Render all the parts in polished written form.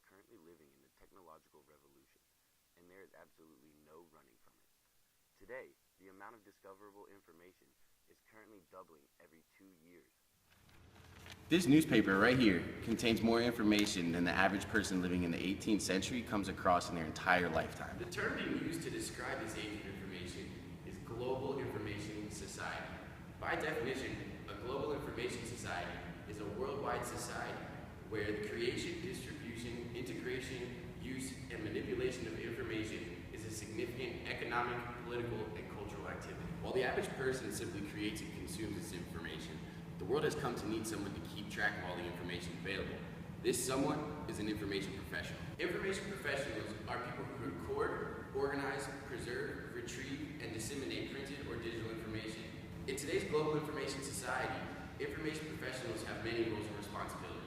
are currently living in the technological revolution, and there is absolutely no running from it. Today, the amount of discoverable information is currently doubling every 2 years. This newspaper right here contains more information than the average person living in the 18th century comes across in their entire lifetime. The term being used to describe this age of information is global information society. By definition, a global information society is a worldwide society where the creation, distribution, integration, use, and manipulation of information is a significant economic, political, and cultural activity. While the average person simply creates and consumes this information, the world has come to need someone to keep track of all the information available. This someone is an information professional. Information professionals are people who record, organize, preserve, retrieve, and disseminate printed or digital information. In today's global information society, information professionals have many roles and responsibilities.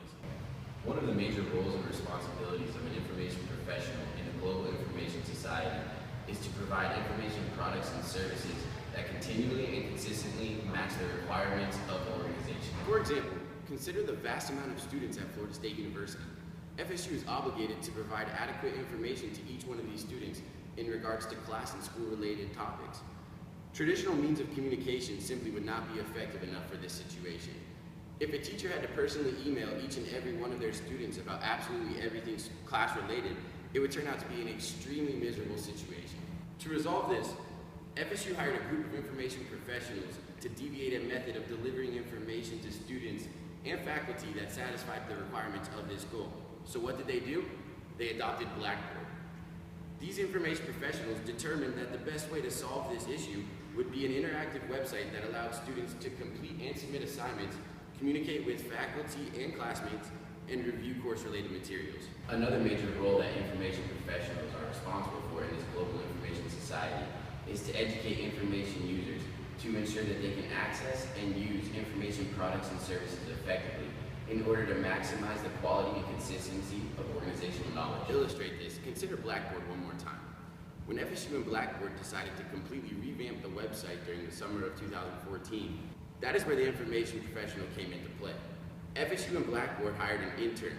One of the major roles and responsibilities of an information professional in a global information society is to provide information products and services that continually and consistently match the requirements of the organization. For example, consider the vast amount of students at Florida State University. FSU is obligated to provide adequate information to each one of these students in regards to class and school-related topics. Traditional means of communication simply would not be effective enough for this situation. If a teacher had to personally email each and every one of their students about absolutely everything class-related, it would turn out to be an extremely miserable situation. To resolve this, FSU hired a group of information professionals to deviate a method of delivering information to students and faculty that satisfied the requirements of this goal. So what did they do? They adopted Blackboard. These information professionals determined that the best way to solve this issue would be an interactive website that allowed students to complete and submit assignments, communicate with faculty and classmates, and review course-related materials. Another major role that information professionals are responsible for in this global information society is to educate information users to ensure that they can access and use information products and services effectively in order to maximize the quality and consistency of organizational knowledge. To illustrate this, consider Blackboard one more time. When FSU and Blackboard decided to completely revamp the website during the summer of 2014, that is where the information professional came into play. FSU and Blackboard hired an intern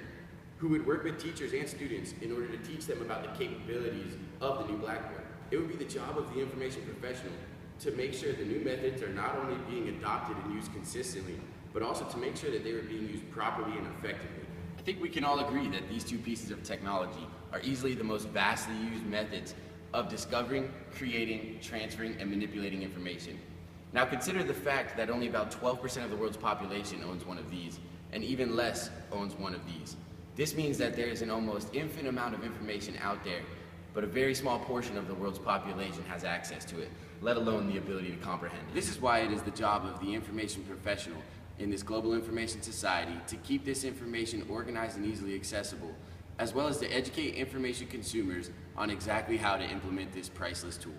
who would work with teachers and students in order to teach them about the capabilities of the new Blackboard. It would be the job of the information professional to make sure the new methods are not only being adopted and used consistently, but also to make sure that they were being used properly and effectively. I think we can all agree that these two pieces of technology are easily the most vastly used methods of discovering, creating, transferring, and manipulating information. Now consider the fact that only about 12% of the world's population owns one of these, and even less owns one of these. This means that there is an almost infinite amount of information out there, but a very small portion of the world's population has access to it, let alone the ability to comprehend it. This is why it is the job of the information professional in this global information society to keep this information organized and easily accessible, as well as to educate information consumers on exactly how to implement this priceless tool.